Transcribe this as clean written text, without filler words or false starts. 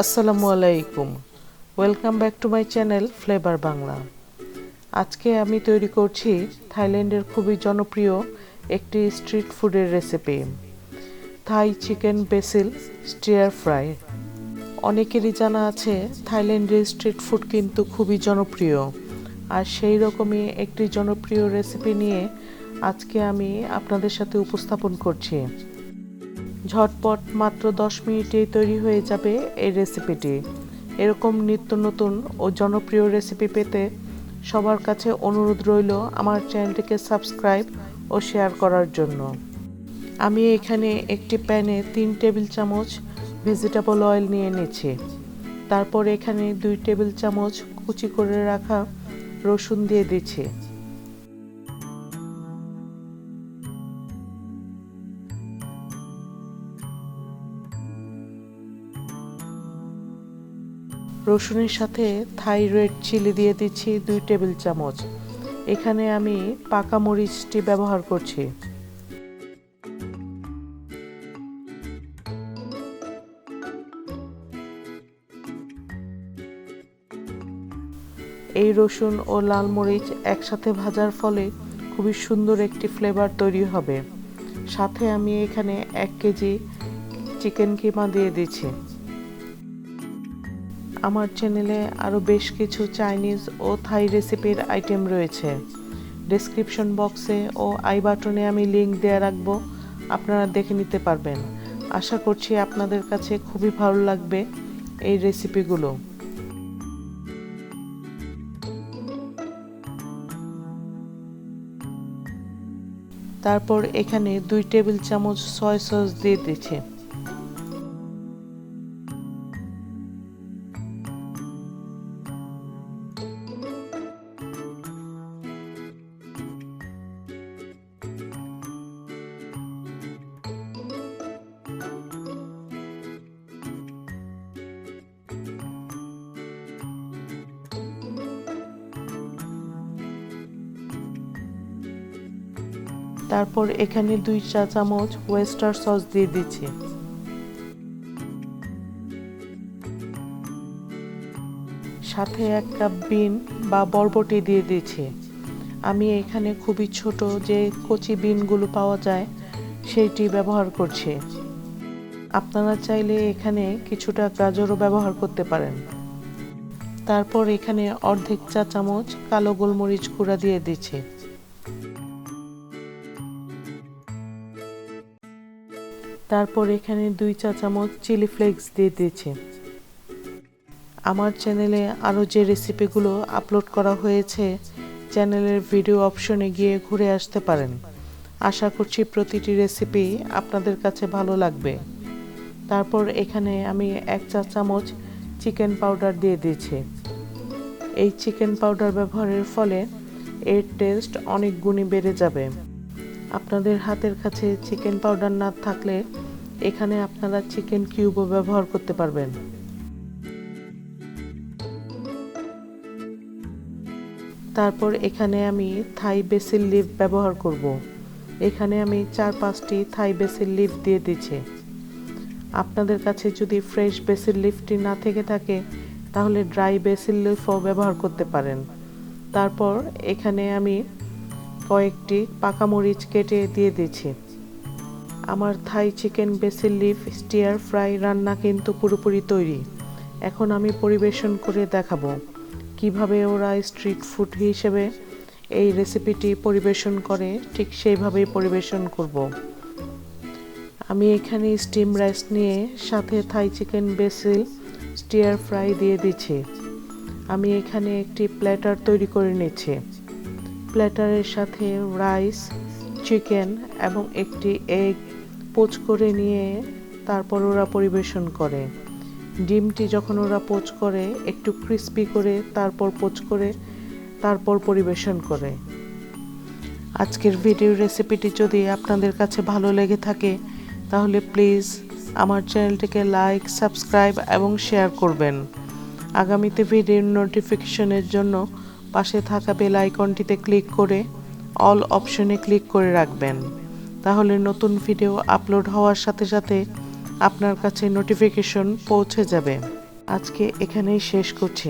আসসালামু আলাইকুম। Welcome back to my channel flavour Bangla. আজকে আমি তৈরি করছি থাইল্যান্ডের খুবই জনপ্রিয় একটি স্ট্রিট ফুডের রেসিপি, থাই চিকেন বেসিল স্টিয়ার ফ্রাই। অনেকেরই জানা আছে থাইল্যান্ডের স্ট্রিট ফুড কিন্তু খুবই জনপ্রিয়, আর সেই রকমই একটি জনপ্রিয় রেসিপি নিয়ে আজকে আমি আপনাদের সাথে উপস্থাপন করছি। ঝটপট মাত্র 10 মিনিটেই তৈরি হয়ে যাবে এই রেসিপিটি। এরকম নিত্য নতুন ও জনপ্রিয় রেসিপি পেতে সবার কাছে অনুরোধ রইল আমার চ্যানেলটিকে সাবস্ক্রাইব ও শেয়ার করার জন্য। আমি এখানে একটি প্যানে 3 টেবিল চামচ ভেজিটেবল অয়েল নিয়ে নিয়েছি। তারপর এখানে 2 টেবিল চামচ কুচি করে রাখা রসুন দিয়ে দিচ্ছি। রসুনের সাথে থাই রেড চিলি দিয়ে দিচ্ছি 2 টেবিল চামচ। এখানে আমি পাকা মরিচটি ব্যবহার করছি। এই রসুন ও লাল মরিচ একসাথে ভাজার ফলে খুবই সুন্দর একটি ফ্লেভার তৈরি হবে। সাথে আমি এখানে 1 কেজি চিকেন কিমা দিয়ে দিচ্ছি। আমার চ্যানেলে আরও বেশ কিছু চাইনিজ ও থাই রেসিপির আইটেম রয়েছে। ডেসক্রিপশন বক্সে ও আই বাটনে আমি লিংক দেওয়া রাখবো, আপনারা দেখে নিতে পারবেন। আশা করছি আপনাদের কাছে খুবই ভালো লাগবে এই রেসিপিগুলো। তারপর এখানে 2 টেবিল চামচ সয়া সস দিয়ে দিচ্ছি। তারপর এখানে 2 চা চামচ ওয়েস্টার সস দিয়ে দিচ্ছি। সাথে 1 কাপ বিন বা বরবটি দিয়ে দিচ্ছি। আমি এখানে খুবই ছোট যে কচি বিনগুলো পাওয়া যায় সেইটি ব্যবহার করছি। আপনারা চাইলে এখানে কিছুটা গাজরও ব্যবহার করতে পারেন। তারপর এখানে অর্ধেক চা চামচ কালো গোলমরিচ গুঁড়া দিয়ে দিচ্ছি। তারপর এখানে 2 চা চামচ চিলি ফ্লেক্স দিয়ে দিয়েছি। আমার চ্যানেলে আরও যে রেসিপিগুলো আপলোড করা হয়েছে চ্যানেলের ভিডিও অপশনে গিয়ে ঘুরে আসতে পারেন। আশা করছি প্রতিটি রেসিপি আপনাদের কাছে ভালো লাগবে। তারপর এখানে আমি 1 চা চামচ চিকেন পাউডার দিয়ে দিয়েছি। এই চিকেন পাউডার ব্যবহারের ফলে এর টেস্ট অনেক গুণে বেড়ে যাবে। আপনাদের হাতের কাছে চিকেন পাউডার না থাকলে এখানে আপনারা চিকেন কিউবও ব্যবহার করতে পারবেন। তারপর এখানে আমি থাই বেসিল লিফ ব্যবহার করব। এখানে আমি 4-5টি থাই বেসিল লিফ দিয়ে দিচ্ছি। আপনাদের কাছে যদি ফ্রেশ বেসিল লিফটি না থেকে থাকে তাহলে ড্রাই বেসিল লিফও ব্যবহার করতে পারেন। তারপর এখানে আমি কয়েকটি পাকা মরিচ কেটে দিয়ে দিচ্ছি। আমার থাই chicken basil leaf stair fry রান্না কিন্তু পুরোপুরি তৈরি। এখন আমি পরিবেশন করে দেখাবো কিভাবে ওরা স্ট্রিট ফুড হিসেবে এই রেসিপিটি পরিবেশন করে, ঠিক সেইভাবেই পরিবেশন করব। আমি এখানে স্টিম রাইস নিয়ে সাথে থাই চিকেন বেসিল স্টিয়ার ফ্রাই দিয়ে দিচ্ছি। আমি এখানে একটি প্ল্যাটার তৈরি করে নিচ্ছি। প্ল্যাটারের সাথে রাইস, চিকেন এবং একটি এগ পোচ করে নিয়ে তারপর ওরা পরিবেশন করে। ডিমটি যখন ওরা পোচ করে একটু ক্রিস্পি করে তারপর পোচ করে তারপর পরিবেশন করে। আজকের ভিডিও রেসিপিটি যদি আপনাদের কাছে ভালো লেগে থাকে তাহলে প্লিজ আমার চ্যানেলটিকে লাইক, সাবস্ক্রাইব এবং শেয়ার করবেন। আগামীতে ভিডিওর নোটিফিকেশনের জন্য পাশে থাকা বেল আইকনটিতে ক্লিক করে অল অপশনে ক্লিক করে রাখবেন। তাহলে নতুন ভিডিও আপলোড হওয়ার সাথে সাথে আপনার কাছে নোটিফিকেশন পৌঁছে যাবে। আজকে এখানেই শেষ করছি।